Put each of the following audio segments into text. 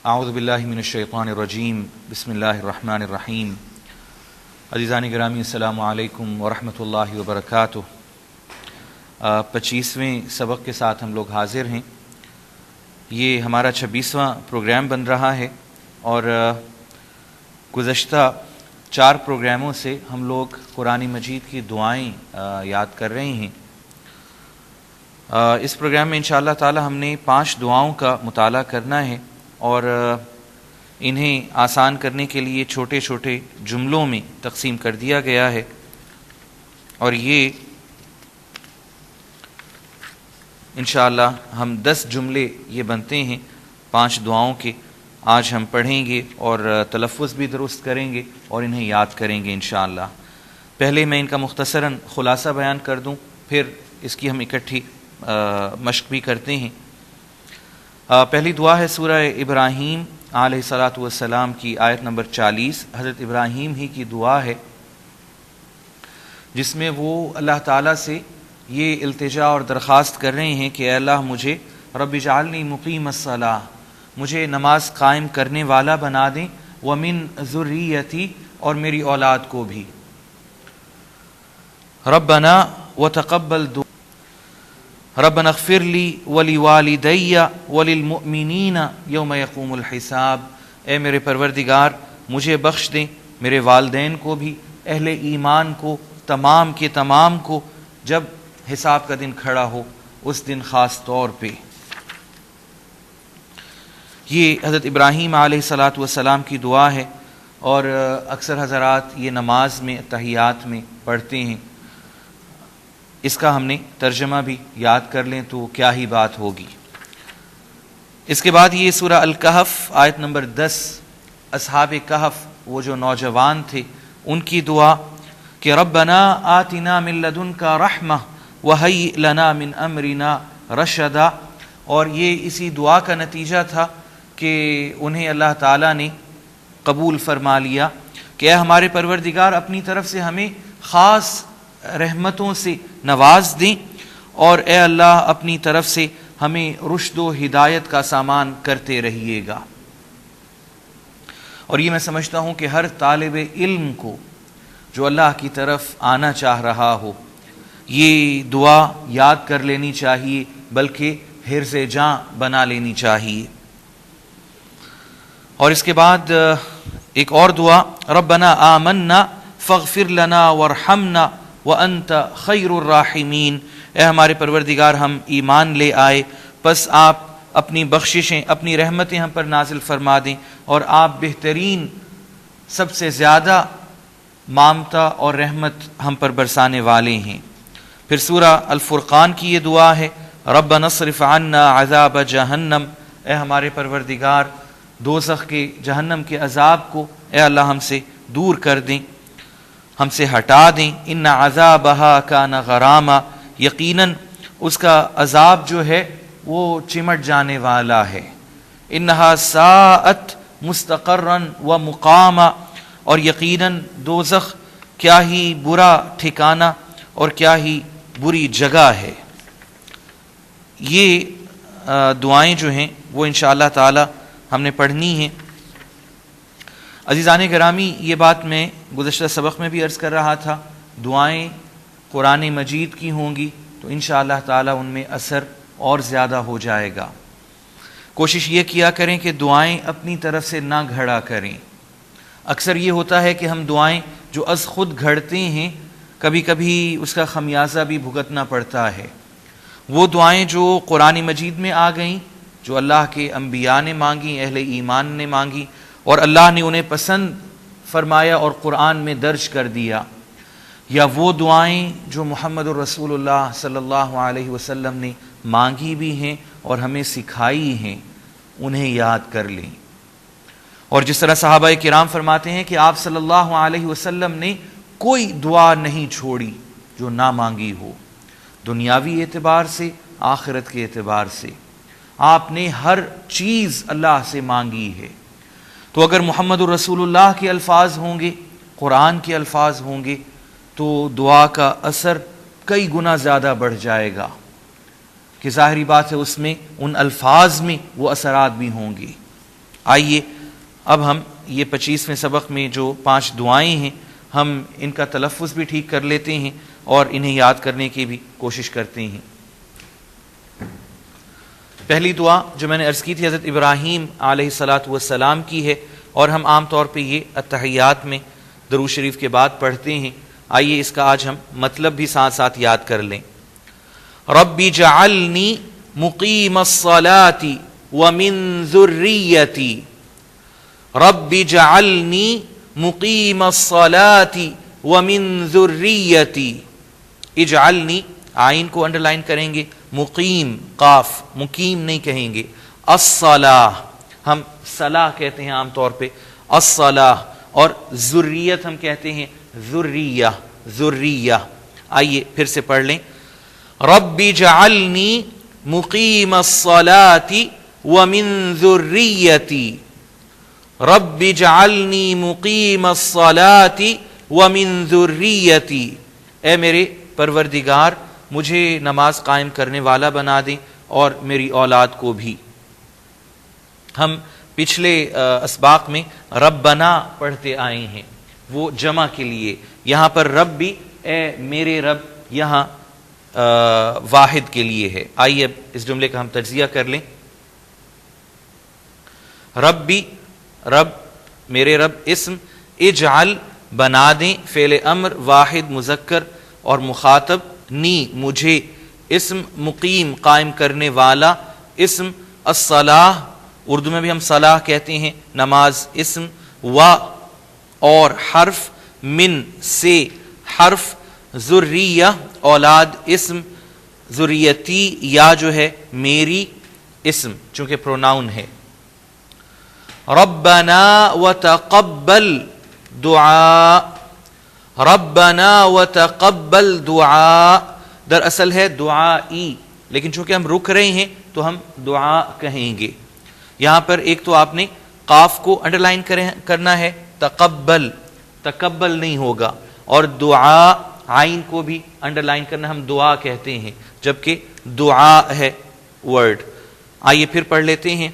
اعوذ باللہ من الشیطان الرجیم بسم اللہ الرحمن الرحیم. عزیزان گرامی السلام علیکم ورحمۃ اللہ وبرکاتہ. 25ویں سبق کے ساتھ ہم لوگ حاضر ہیں. یہ ہمارا 26واں پروگرام بن رہا ہے اور گزشتہ 4 پروگراموں سے ہم لوگ قرآن مجید کی دعائیں یاد کر رہے ہیں. اس پروگرام میں انشاءاللہ تعالی ہم نے 5 دعاؤں کا مطالعہ کرنا ہے اور انہیں آسان کرنے کے لیے چھوٹے چھوٹے جملوں میں تقسیم کر دیا گیا ہے اور یہ انشاءاللہ ہم 10 جملے یہ بنتے ہیں 5 دعاؤں کے. آج ہم پڑھیں گے اور تلفظ بھی درست کریں گے اور انہیں یاد کریں گے انشاءاللہ. پہلے میں ان کا مختصراً خلاصہ بیان کر دوں، پھر اس کی ہم اکٹھی مشق بھی کرتے ہیں. پہلی دعا ہے سورہ ابراہیم علیہ الصلاۃ والسلام کی آیت نمبر 40. حضرت ابراہیم ہی کی دعا ہے جس میں وہ اللہ تعالیٰ سے یہ التجا اور درخواست کر رہے ہیں کہ اے اللہ مجھے رب اجعلنی مقیم الصلاۃ، مجھے نماز قائم کرنے والا بنا دیں، ومن ذریتی، اور میری اولاد کو بھی. ربنا وتقبل دعا، ربنا اغفر لی ولوالدی وللمؤمنین یوم یقوم الحساب. اے میرے پروردگار مجھے بخش دیں، میرے والدین کو بھی، اہل ایمان کو، تمام کے تمام کو، جب حساب کا دن کھڑا ہو اس دن خاص طور پہ. یہ حضرت ابراہیم علیہ الصلاۃ والسلام کی دعا ہے اور اکثر حضرات یہ نماز میں تحیات میں پڑھتے ہیں. اس کا ہم نے ترجمہ بھی یاد کر لیں تو کیا ہی بات ہوگی. اس کے بعد یہ سورہ الکہف آیت نمبر 10، اصحاب کہف وہ جو نوجوان تھے ان کی دعا کہ ربنا آتنا من لدنک رحمہ وہیئ لنا من امرنا رشدا. اور یہ اسی دعا کا نتیجہ تھا کہ انہیں اللہ تعالیٰ نے قبول فرما لیا کہ اے ہمارے پروردگار اپنی طرف سے ہمیں خاص رحمتوں سے نواز دیں اور اے اللہ اپنی طرف سے ہمیں رشد و ہدایت کا سامان کرتے رہیے گا. اور یہ میں سمجھتا ہوں کہ ہر طالب علم کو جو اللہ کی طرف آنا چاہ رہا ہو یہ دعا یاد کر لینی چاہیے، بلکہ حرز جاں بنا لینی چاہیے. اور اس کے بعد ایک اور دعا، ربنا آمنا فاغفر لنا وارحمنا وانت خیر الراحمین. اے ہمارے پروردگار ہم ایمان لے آئے، پس آپ اپنی بخششیں اپنی رحمتیں ہم پر نازل فرما دیں اور آپ بہترین سب سے زیادہ مامتا اور رحمت ہم پر برسانے والے ہیں. پھر سورہ الفرقان کی یہ دعا ہے، ربنا اصرف عنا عذاب جہنم. اے ہمارے پروردگار دوزخ کے جہنم کے عذاب کو اے اللہ ہم سے دور کر دیں، ہم سے ہٹا دیں. ان عذابہا کان غراما، یقیناً اس کا عذاب جو ہے وہ چمٹ جانے والا ہے. انہا ساءت مستقرا و مقاما، اور یقیناً دوزخ کیا ہی برا ٹھکانہ اور کیا ہی بری جگہ ہے. یہ دعائیں جو ہیں وہ انشاءاللہ تعالی ہم نے پڑھنی ہیں. عزیزان گرامی یہ بات میں گزشتہ سبق میں بھی عرض کر رہا تھا، دعائیں قرآن مجید کی ہوں گی تو انشاءاللہ تعالی ان میں اثر اور زیادہ ہو جائے گا. کوشش یہ کیا کریں کہ دعائیں اپنی طرف سے نہ گھڑا کریں. اکثر یہ ہوتا ہے کہ ہم دعائیں جو از خود گھڑتے ہیں کبھی کبھی اس کا خمیازہ بھی بھگتنا پڑتا ہے. وہ دعائیں جو قرآن مجید میں آ گئیں، جو اللہ کے انبیاء نے مانگی، اہل ایمان نے مانگی اور اللہ نے انہیں پسند فرمایا اور قرآن میں درج کر دیا، یا وہ دعائیں جو محمد الرسول اللہ صلی اللہ علیہ وسلم نے مانگی بھی ہیں اور ہمیں سکھائی ہیں، انہیں یاد کر لیں. اور جس طرح صحابہ کرام فرماتے ہیں کہ آپ صلی اللہ علیہ وسلم نے کوئی دعا نہیں چھوڑی جو نہ مانگی ہو، دنیاوی اعتبار سے، آخرت کے اعتبار سے. آپ نے ہر چیز اللہ سے مانگی ہے. تو اگر محمد الرسول اللہ کے الفاظ ہوں گے، قرآن کے الفاظ ہوں گے تو دعا کا اثر کئی گنا زیادہ بڑھ جائے گا کہ ظاہری بات ہے اس میں ان الفاظ میں وہ اثرات بھی ہوں گے. آئیے اب ہم یہ 25ویں سبق میں جو 5 دعائیں ہیں ہم ان کا تلفظ بھی ٹھیک کر لیتے ہیں اور انہیں یاد کرنے کی بھی کوشش کرتے ہیں۔ پہلی دعا جو میں نے عرض کی تھی حضرت ابراہیم علیہ الصلاۃ والسلام کی ہے، اور ہم عام طور پہ یہ التحیات میں درود شریف کے بعد پڑھتے ہیں۔ آئیے اس کا آج ہم مطلب بھی ساتھ ساتھ یاد کر لیں۔ رب جعلنی مقیم الصلاۃ ومن ذریتی، رب جعلنی مقیم الصلاۃ ومن ذریتی، اجعلنی آئین کو انڈرلائن کریں گے، مقیم قاف مقیم نہیں کہیں گے، الصلاۃ ہم صلاح کہتے ہیں عام طور پہ، الصلاۃ، اور ذریت ہم کہتے ہیں ذریہ، ذریہ۔ آئیے پھر سے پڑھ لیں، رب جعلنی مقیم الصلاۃ ومن ذریتی، رب جعلنی مقیم الصلاۃ ومن ذریتی، اے میرے پروردگار مجھے نماز قائم کرنے والا بنا دیں اور میری اولاد کو بھی۔ ہم پچھلے اسباق میں ربنا پڑھتے آئے ہیں، وہ جمع کے لیے، یہاں پر رب بھی اے میرے رب یہاں واحد کے لیے ہے۔ آئیے اب اس جملے کا ہم تجزیہ کر لیں۔ رب بھی، رب میرے رب، اسم، اجعل بنا دیں، فعل امر واحد مذکر اور مخاطب، نی مجھے، اسم مقیم قائم کرنے والا، اسم الصلاح اردو میں بھی ہم صلاح کہتے ہیں نماز، اسم، و اور حرف، من سے حرف، ذریہ اولاد، اسم، ذریتی یا جو ہے میری، اسم چونکہ پروناؤن ہے۔ ربنا وتقبل دعا، ربنا وتقبل دعا دراصل ہے دعائی، لیکن چونکہ ہم رک رہے ہیں تو ہم دعا کہیں گے۔ یہاں پر ایک تو آپ نے قاف کو انڈرلائن کرنا ہے، تقبل، تقبل نہیں ہوگا، اور دعا عین کو بھی انڈرلائن کرنا، ہم دعا کہتے ہیں جبکہ دعا ہے ورڈ۔ آئیے پھر پڑھ لیتے ہیں،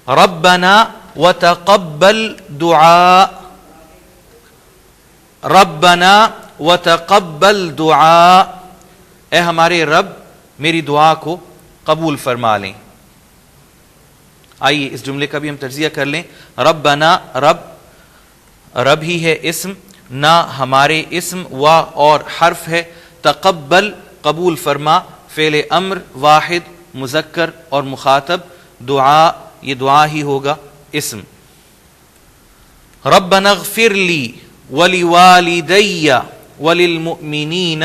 ربنا وتقبل دعا، ربنا وتقبل دعا، اے ہمارے رب میری دعا کو قبول فرما لیں۔ آئیے اس جملے کا بھی ہم تجزیہ کر لیں، ربنا رب، رب ہی ہے اسم، نہ ہمارے اسم، و اور حرف ہے، تقبل قبول فرما، فعل امر واحد مذکر اور مخاطب، دعا یہ دعا ہی ہوگا، اسم۔ ربنا اغفر لی ولوالدی وللمؤمنین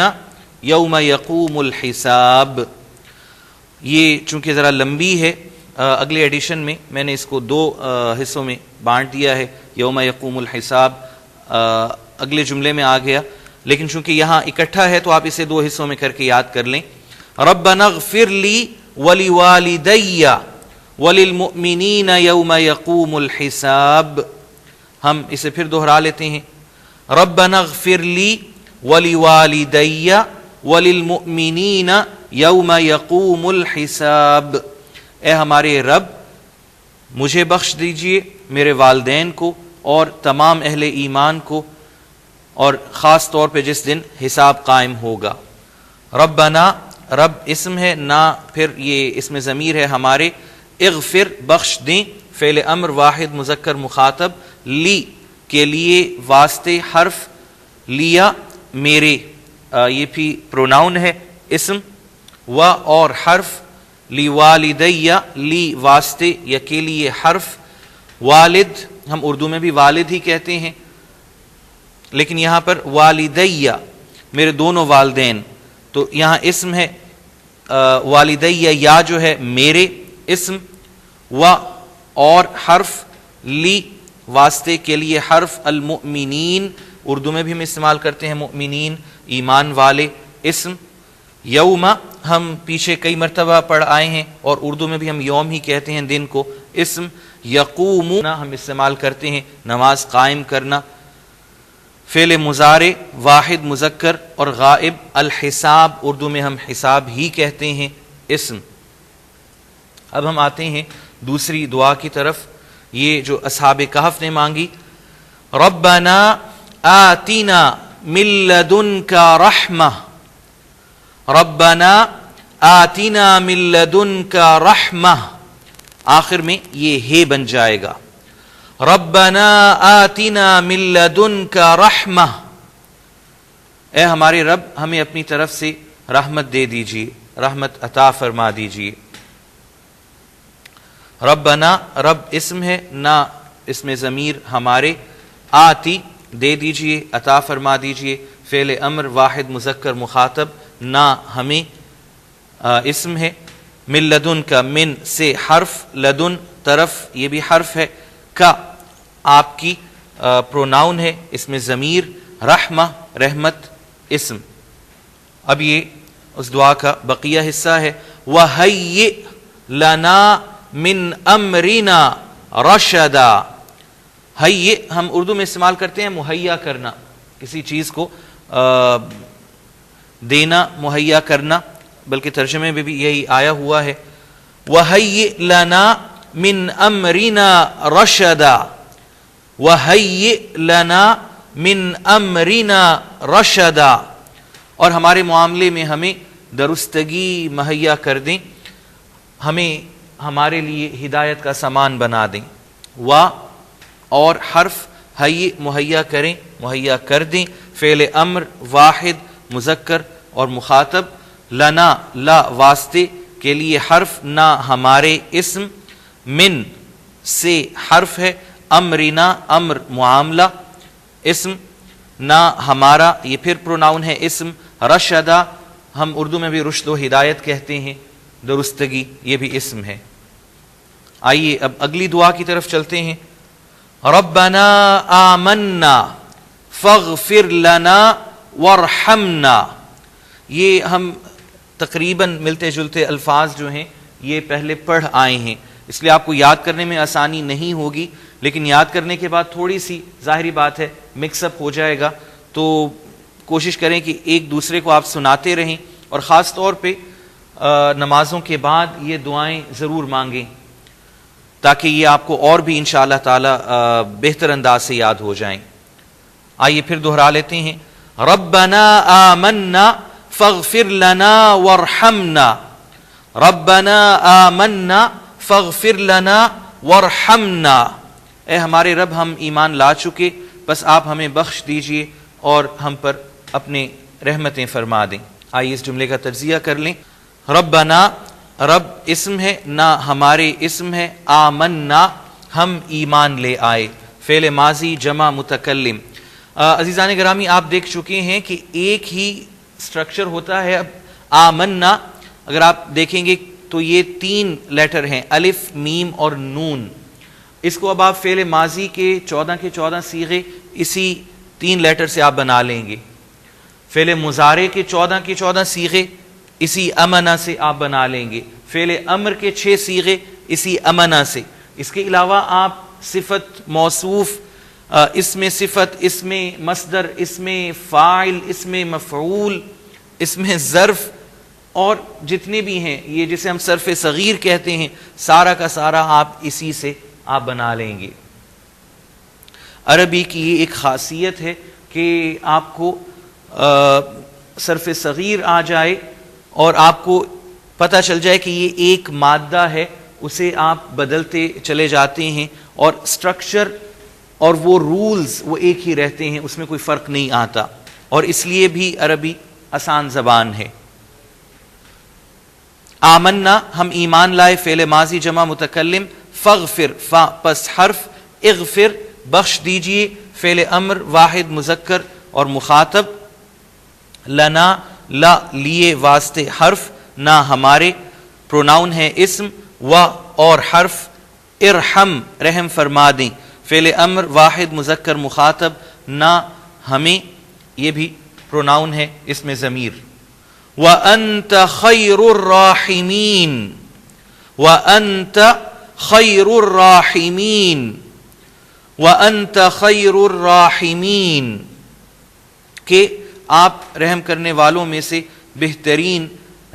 یوم یقوم الحساب، یہ چونکہ ذرا لمبی ہے، اگلے ایڈیشن میں میں نے اس کو 2 حصوں میں بانٹ دیا ہے، یوم یقوم الحساب اگلے جملے میں آ گیا، لیکن چونکہ یہاں اکٹھا ہے تو آپ اسے 2 حصوں میں کر کے یاد کر لیں۔ ربنا اغفر لی ولوالدی وللمؤمنین یوم یقوم الحساب، ہم اسے پھر دوہرا لیتے ہیں، ربنا اغفر لی ولوالدی وللمؤمنین یوم یقوم الحساب، اے ہمارے رب مجھے بخش دیجئے، میرے والدین کو اور تمام اہل ایمان کو، اور خاص طور پہ جس دن حساب قائم ہوگا۔ ربنا رب اسم ہے، نہ پھر یہ اسم ضمیر ہے ہمارے، اغفر بخش دیں، فعل امر واحد مذکر مخاطب، لی کے لیے واسطے حرف، لیا میرے یہ بھی پروناؤن ہے، اسم، و اور حرف، لی والدیہ لی واسطے یا کے لیے حرف، والد ہم اردو میں بھی والد ہی کہتے ہیں، لیکن یہاں پر والدیہ میرے دونوں والدین، تو یہاں اسم ہے والدیہ یا جو ہے میرے، اسم، و اور حرف، لی واسطے کے لیے حرف، المؤمنین اردو میں بھی ہم استعمال کرتے ہیں مؤمنین ایمان والے، اسم، یوم ہم پیچھے کئی مرتبہ پڑھ آئے ہیں اور اردو میں بھی ہم یوم ہی کہتے ہیں دن کو، اسم، یقومون ہم استعمال کرتے ہیں نماز قائم کرنا، فعل مضارع واحد مذکر اور غائب، الحساب اردو میں ہم حساب ہی کہتے ہیں، اسم۔ اب ہم آتے ہیں دوسری دعا کی طرف، یہ جو اصحاب کہف نے مانگی، ربنا آتنا من لدنک رحمہ، ربنا آتنا من لدنک رحمہ، آخر میں یہ ہے بن جائے گا، ربنا آتنا من لدنک رحمہ، اے ہمارے رب ہمیں اپنی طرف سے رحمت دے دیجیے، رحمت عطا فرما دیجیے۔ ربنا، رب اسم ہے، نہ اسم ضمیر ہمارے، آتی دے دیجیے، عطا فرما دیجیے، فعل امر واحد مذکر مخاطب، نہ ہمیں اسم ہے، من لدن کا، من سے حرف، لدن طرف یہ بھی حرف ہے، کا آپ کی پروناؤن ہے، اسم ضمیر، رحمہ رحمت اسم۔ اب یہ اس دعا کا بقیہ حصہ ہے، وَهَيِّئْ لَنَا مِنْ أَمْرِنَا رَشَدًا۔ ہیئ ہم اردو میں استعمال کرتے ہیں مہیا کرنا، کسی چیز کو دینا، مہیا کرنا، بلکہ ترجمے میں بھی یہی آیا ہوا ہے، وَهَيِّئْ لَنَا مِنْ أَمْرِنَا رَشَدًا، وَهَيِّئْ لَنَا مِنْ أَمْرِنَا رَشَدًا، اور ہمارے معاملے میں ہمیں درستگی مہیا کر دیں، ہمیں ہمارے لیے ہدایت کا سامان بنا دیں۔ اور حرف ہیئ مہیا کریں، مہیا کر دیں، فعل امر واحد مذکر اور مخاطب، لنا لا واسطے کے لیے حرف، نہ ہمارے اسم، من سے حرف ہے، امرنا امر معاملہ اسم، نہ ہمارا یہ پھر پروناؤن ہے اسم، رشدہ ہم اردو میں بھی رشد و ہدایت کہتے ہیں، درستگی یہ بھی اسم ہے۔ آئیے اب اگلی دعا کی طرف چلتے ہیں، ربنا آمنا فاغفر لنا وارحمنا۔ یہ ہم تقریباً ملتے جلتے الفاظ جو ہیں یہ پہلے پڑھ آئے ہیں، اس لیے آپ کو یاد کرنے میں آسانی نہیں ہوگی، لیکن یاد کرنے کے بعد تھوڑی سی ظاہری بات ہے مکس اپ ہو جائے گا، تو کوشش کریں کہ ایک دوسرے کو آپ سناتے رہیں، اور خاص طور پہ نمازوں کے بعد یہ دعائیں ضرور مانگیں تاکہ یہ آپ کو اور بھی انشاءاللہ تعالی بہتر انداز سے یاد ہو جائیں۔ آئیے پھر دہرا لیتے ہیں، ربنا آمنا فاغفر لنا وارحمنا، ربنا آمنا فاغفر لنا وارحمنا، اے ہمارے رب ہم ایمان لا چکے، بس آپ ہمیں بخش دیجئے اور ہم پر اپنے رحمتیں فرما دیں۔ آئیے اس جملے کا تجزیہ کر لیں، ربنا رب اسم ہے، نہ ہمارے اسم ہے، آمنا ہم ایمان لے آئے، فعل ماضی جمع متکلم۔ عزیزان گرامی آپ دیکھ چکے ہیں کہ ایک ہی سٹرکچر ہوتا ہے، اب آمنا اگر آپ دیکھیں گے تو یہ 3 لیٹر ہیں، الف میم اور نون، اس کو اب آپ فعل ماضی کے 14 کے 14 صیغے اسی 3 لیٹر سے آپ بنا لیں گے، فعل مضارع کے 14 کے 14 صیغے اسی امنا سے آپ بنا لیں گے، فعل امر کے 6 صیغے اسی امنا سے، اس کے علاوہ آپ صفت موصوف، اسم صفت، اسم مصدر، اسم فاعل، اسم مفعول، اسم ظرف، اور جتنے بھی ہیں یہ جسے ہم صرف صغیر کہتے ہیں، سارا کا سارا آپ اسی سے آپ بنا لیں گے۔ عربی کی یہ ایک خاصیت ہے کہ آپ کو صرف صغیر آ جائے اور آپ کو پتہ چل جائے کہ یہ ایک مادہ ہے، اسے آپ بدلتے چلے جاتے ہیں، اور سٹرکچر اور وہ رولز وہ ایک ہی رہتے ہیں، اس میں کوئی فرق نہیں آتا، اور اس لیے بھی عربی آسان زبان ہے۔ آمنا ہم ایمان لائے، فعل ماضی جمع متکلم، فاغفر فا پس حرف، اغفر بخش دیجئے، فعل امر واحد مذکر اور مخاطب، لنا لا لیے واسطے حرف، نہ ہمارے پروناؤن ہے اسم، و اور حرف، ارحم رحم فرما دیں، فعل امر واحد مذکر مخاطب، نہ ہمیں یہ بھی پروناؤن ہے اسم ضمیر، وَأَنْتَ خَيْرُ الرَّاحِمِينَ، وَأَنْتَ خَيْرُ الرَّاحِمِينَ، وَأَنْتَ خَيْرُ الرَّاحِمِينَ، کہ آپ رحم کرنے والوں میں سے بہترین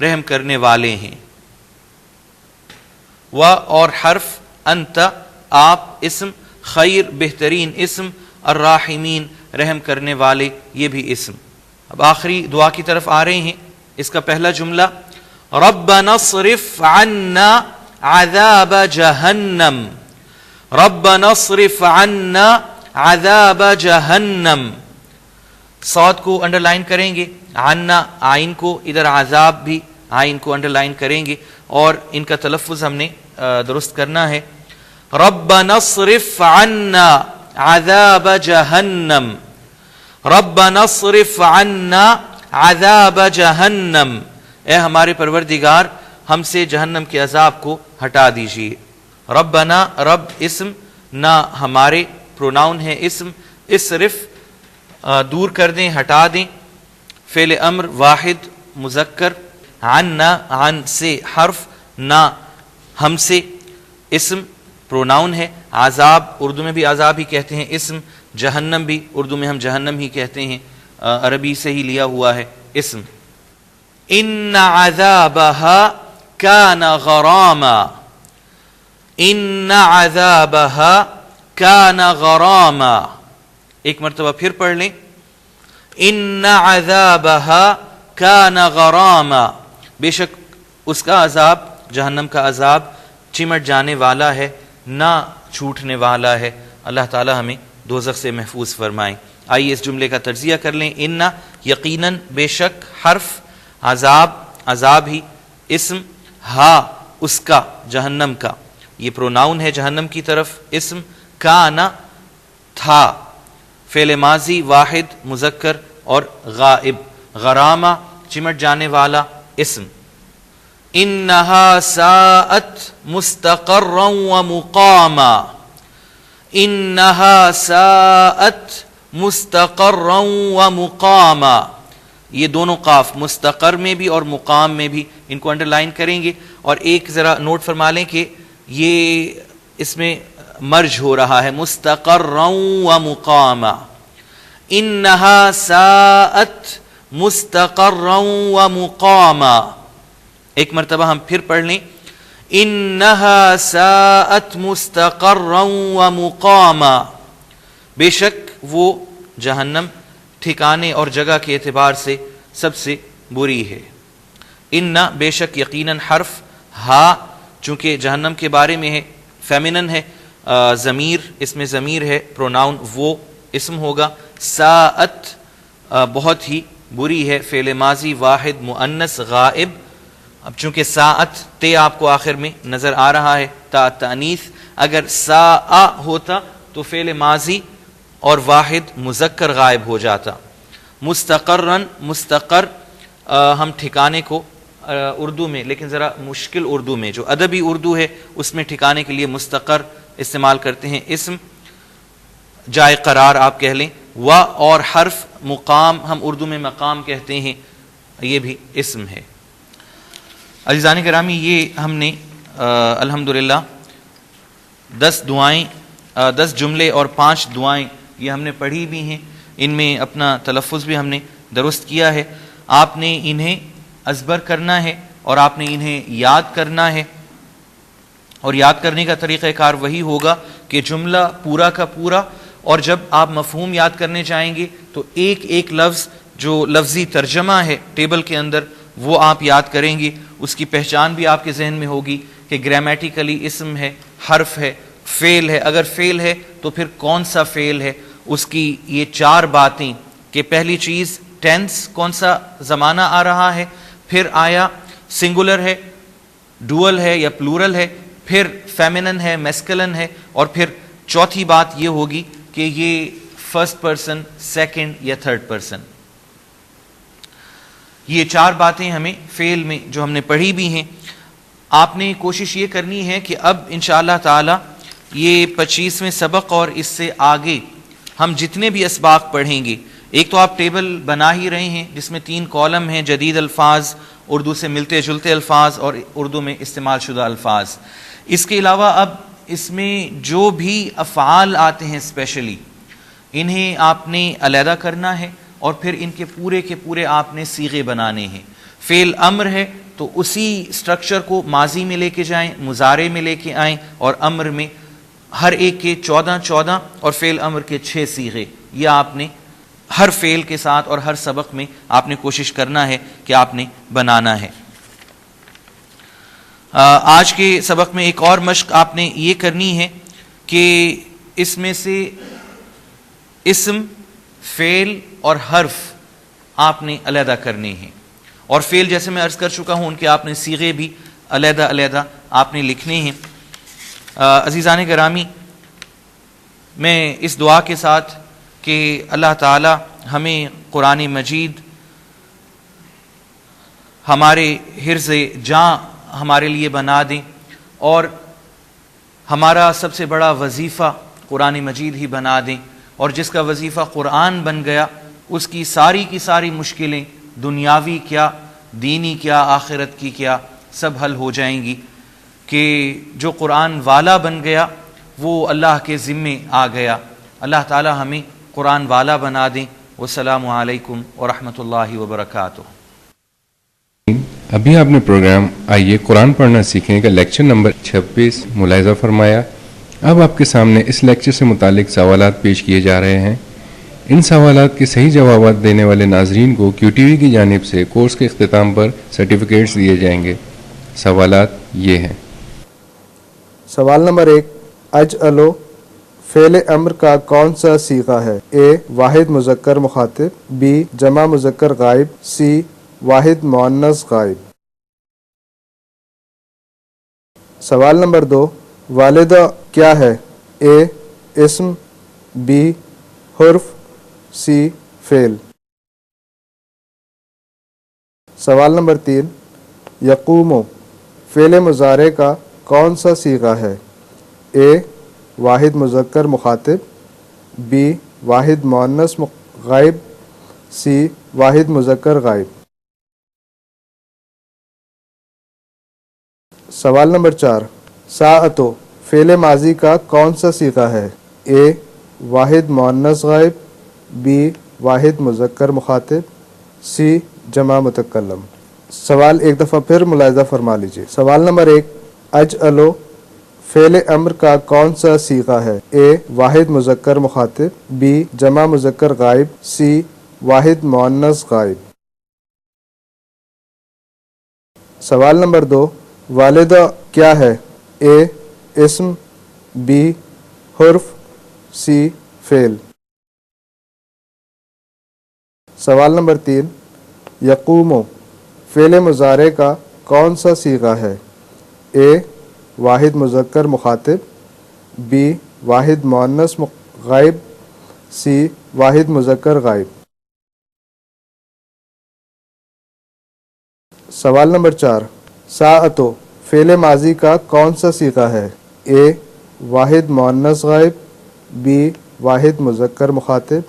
رحم کرنے والے ہیں، و اور حرف، انت آپ اسم, خیر بہترین اسم, الراحمین رحم کرنے والے یہ بھی اسم. اب آخری دعا کی طرف آ رہے ہیں. اس کا پہلا جملہ ربنا اصرف عنا عذاب جہنم, ربنا اصرف عنا عذاب جہنم. صاد کو انڈر لائن کریں گے, عنا آئین کو, ادھر عذاب بھی آئین کو انڈر لائن کریں گے, اور ان کا تلفظ ہم نے درست کرنا ہے. ربنا اصرف عنا عذاب جہنم, ربنا اصرف عنا عذاب جہنم. اے ہمارے پروردگار ہم سے جہنم کے عذاب کو ہٹا دیجیے. ربنا, رب اسم, نہ ہمارے پروناؤن ہے اسم, اصرف دور کر دیں, ہٹا دیں. فعل امر واحد مذکر, عنا عن سے حرف, نہ ہم سے اسم پروناؤن ہے. عذاب اردو میں بھی عذاب ہی کہتے ہیں اسم, جہنم بھی اردو میں ہم جہنم ہی کہتے ہیں, عربی سے ہی لیا ہوا ہے اسم. ان عذابها كان غراما, ان عذابها كان غراما. ایک مرتبہ پھر پڑھ لیں, ان عذابها كان غراما. بے شک اس کا عذاب, جہنم کا عذاب چمٹ جانے والا ہے, نہ چھوٹنے والا ہے. اللہ تعالی ہمیں دوزخ سے محفوظ فرمائیں. آئیے اس جملے کا تجزیہ کر لیں. ان یقیناً بے شک, حرف عذاب, عذاب ہی اسم, ہا اس کا جہنم کا, یہ پروناؤن ہے جہنم کی طرف, اسم, کانا تھا, فعل ماضی واحد مذکر اور غائب, غرامہ چمٹ جانے والا اسم. انہا ساءت مستقرا ومقاما, انہا ساءت مستقرا ومقاما. یہ دونوں قاف مستقر میں بھی اور مقام میں بھی, ان کو انڈر لائن کریں گے. اور ایک ذرا نوٹ فرما لیں کہ یہ اس میں مرج ہو رہا ہے, مستقرا ومقاما. انہا ساءت مستقرا ومقاما. ایک مرتبہ ہم پھر پڑھ لیں, انہا ساءت مستقرا ومقاما. بے شک وہ جہنم ٹھکانے اور جگہ کے اعتبار سے سب سے بری ہے. ان بے شک یقیناً حرف ہا چونکہ جہنم کے بارے میں ہے, فیمنن ہے, ضمیر اس میں ضمیر ہے, پروناؤن وہ اسم ہوگا. ساءت بہت ہی بری ہے, فعل ماضی واحد مؤنث غائب. اب چونکہ ساعت تے آپ کو آخر میں نظر آ رہا ہے, تا تانیث, اگر ساء ہوتا تو فعل ماضی اور واحد مذکر غائب ہو جاتا. مستقرن, مستقر ہم ٹھکانے کو اردو میں, لیکن ذرا مشکل اردو میں, جو ادبی اردو ہے اس میں ٹھکانے کے لیے مستقر استعمال کرتے ہیں. اسم جائے قرار آپ کہہ لیں. و اور حرف مقام ہم اردو میں مقام کہتے ہیں, یہ بھی اسم ہے. عزیزان کرامی, یہ ہم نے الحمدللہ 10 دعائیں, 10 جملے اور 5 دعائیں یہ ہم نے پڑھی بھی ہیں. ان میں اپنا تلفظ بھی ہم نے درست کیا ہے. آپ نے انہیں ازبر کرنا ہے اور آپ نے انہیں یاد کرنا ہے. اور یاد کرنے کا طریقہ کار وہی ہوگا کہ جملہ پورا کا پورا, اور جب آپ مفہوم یاد کرنے جائیں گے تو ایک ایک لفظ جو لفظی ترجمہ ہے ٹیبل کے اندر وہ آپ یاد کریں گے. اس کی پہچان بھی آپ کے ذہن میں ہوگی کہ گرامیٹیکلی اسم ہے, حرف ہے, فعل ہے. اگر فعل ہے تو پھر کون سا فعل ہے, اس کی یہ 4 باتیں کہ پہلی چیز ٹینس کون سا زمانہ آ رہا ہے, پھر آیا سنگولر ہے, ڈوئل ہے یا پلورل ہے, پھر فیمنن ہے, میسکلن ہے, اور پھر چوتھی بات یہ ہوگی کہ یہ فرسٹ پرسن, سیکنڈ یا تھرڈ پرسن. یہ 4 باتیں ہمیں فعل میں جو ہم نے پڑھی بھی ہیں. آپ نے کوشش یہ کرنی ہے کہ اب انشاءاللہ تعالی یہ 25ویں سبق اور اس سے آگے ہم جتنے بھی اسباق پڑھیں گے, ایک تو آپ ٹیبل بنا ہی رہے ہیں جس میں 3 کالم ہیں, جدید الفاظ, اردو سے ملتے جلتے الفاظ اور اردو میں استعمال شدہ الفاظ. اس کے علاوہ اب اس میں جو بھی افعال آتے ہیں اسپیشلی انہیں آپ نے علیحدہ کرنا ہے, اور پھر ان کے پورے آپ نے صیغے بنانے ہیں. فعل امر ہے تو اسی سٹرکچر کو ماضی میں لے کے جائیں, مضارع میں لے کے آئیں, اور امر میں ہر ایک کے 14 اور فعل امر کے 6 صیغے، یہ آپ نے ہر فعل کے ساتھ اور ہر سبق میں آپ نے کوشش کرنا ہے کہ آپ نے بنانا ہے۔ آج کے سبق میں ایک اور مشق آپ نے یہ کرنی ہے کہ اس میں سے اسم، فعل اور حرف آپ نے علیحدہ کرنے ہیں، اور فعل جیسے میں عرض کر چکا ہوں ان کے آپ نے صیغے بھی علیحدہ علیحدہ آپ نے لکھنے ہیں۔ عزیزان گرامی، میں اس دعا کے ساتھ کہ اللہ تعالی ہمیں قرآن مجید ہمارے حرز جاں ہمارے لیے بنا دیں، اور ہمارا سب سے بڑا وظیفہ قرآن مجید ہی بنا دیں، اور جس کا وظیفہ قرآن بن گیا اس کی ساری مشکلیں دنیاوی کیا، دینی کیا، آخرت کی کیا، سب حل ہو جائیں گی، کہ جو قرآن والا بن گیا وہ اللہ کے ذمے آ گیا۔ اللہ تعالی ہمیں قرآن والا بنا دیں۔ والسلام علیکم ورحمۃ اللہ وبرکاتہ۔ ابھی آپ نے پروگرام آئیے قرآن پڑھنا سیکھنے کا لیکچر نمبر 26 ملاحظہ فرمایا۔ اب آپ کے سامنے اس لیکچر سے متعلق سوالات پیش کیے جا رہے ہیں۔ ان سوالات کے صحیح جوابات دینے والے ناظرین کو کیو ٹی وی کی جانب سے کورس کے اختتام پر سرٹیفکیٹس دیے جائیں گے۔ سوالات یہ ہیں۔ سوال نمبر 1، اجعلو فعل امر کا کون سا صیغہ ہے؟ اے واحد مذکر مخاطب، بی جمع مذکر غائب، سی واحد مؤنث غائب۔ سوال نمبر 2، والدہ کیا ہے؟ اے اسم، بی حرف، سی فعل۔ سوال نمبر 3، یقوم فعل مضارع کا کون سا صیغہ ہے؟ اے واحد مذکر مخاطب، بی واحد مؤنث غائب، سی واحد مذکر غائب۔ سوال نمبر 4، ساعتو فعل ماضی کا کون سا صیغہ ہے؟ اے واحد مؤنث غائب، بی واحد مذکر مخاطب، سی جمع متکلم۔ سوال ایک دفعہ پھر ملاحظہ فرما لیجیے۔ سوال نمبر 1، اجعلو فعل امر کا کون سا صیغہ ہے؟ اے واحد مذکر مخاطب، بی جمع مذکر غائب، سی واحد مؤنث غائب۔ سوال نمبر 2، والدہ کیا ہے؟ اے اسم، بی حرف، سی فعل۔ سوال نمبر 3، یقوم فعل مضارع کا کون سا صیغہ ہے؟ اے واحد مذکر مخاطب، بی واحد مؤنث غائب، سی واحد مذکر غائب۔ سوال نمبر 4، ساعتو فعل ماضی کا کون سا صیغہ ہے؟ اے واحد مؤنث غائب، بی واحد مذکر مخاطب،